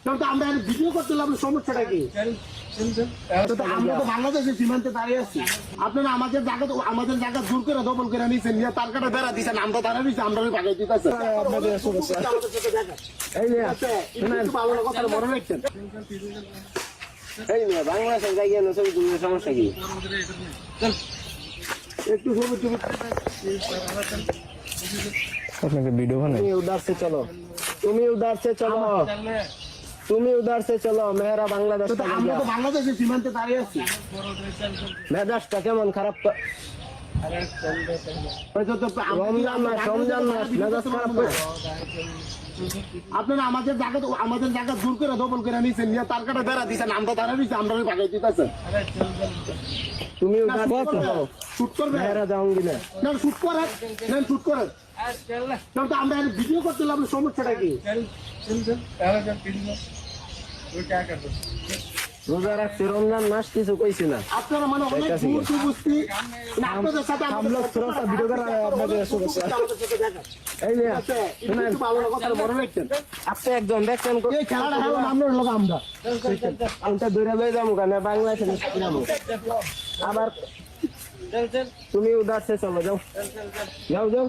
আমরা ভিডিও করছিলাম, সমস্যাটা কি? আমরা তো বাংলাদেশের সীমান্তে দাঁড়িয়ে আছি, আপনারা আমাদের জায়গা দূর করে দখল করে নিয়েছেন, নিয়ে তার কাটা বেড়া দিচ্ছেন, আমরা দাঁড়িয়ে দিচ্ছি, আমরা ভাগাই দিতেছি। মনে রাখছেন বাংলাদেশের জায়গায় সমস্যা কি? একটু আপনাকে ভিডিও বানাই। उधर से चलो, তুমি उधर से चलो, তুমি उधर से चलो, মেহরা বাংলাদেশ। আমরা তো বাংলাদেশের সীমান্তে দাঁড়িয়ে আছি, মেজাজটা কেমন খারাপ? রমজান মাস মেজাজ খারাপ। আপনারা আমাদের জায়গা দূর করে দখল করে নিয়েছেন, নিয়ে তার কাটা বেড়া দিচ্ছেন, আমরা দাঁড়িয়ে দিচ্ছি, আমরা ভাগাই দিতেছেন। তুমি শুট করবে, মেহরা যাওঙ্গি না, শুট করেন, শুট করেন। আমরা ভিডিও করছিলাম, সমস্যাটা কি? রোজা রাখছি, রমজান মাস কিছু কইছি না। আপনারা মানে অনেক বুঝছি, আপনাদের সাথে ভিডিও করা আপনাদের শুভেচ্ছা। এই নিয়ে মনে রাখছেন, আপনি একজন দেখছেন এই খেলাটা আমরা লোক, আমরা দৌড়ে লয়ে যাবো কেন বাংলাদেশে আবার। তুমি উদার সে চলো, যাও যাও যাও।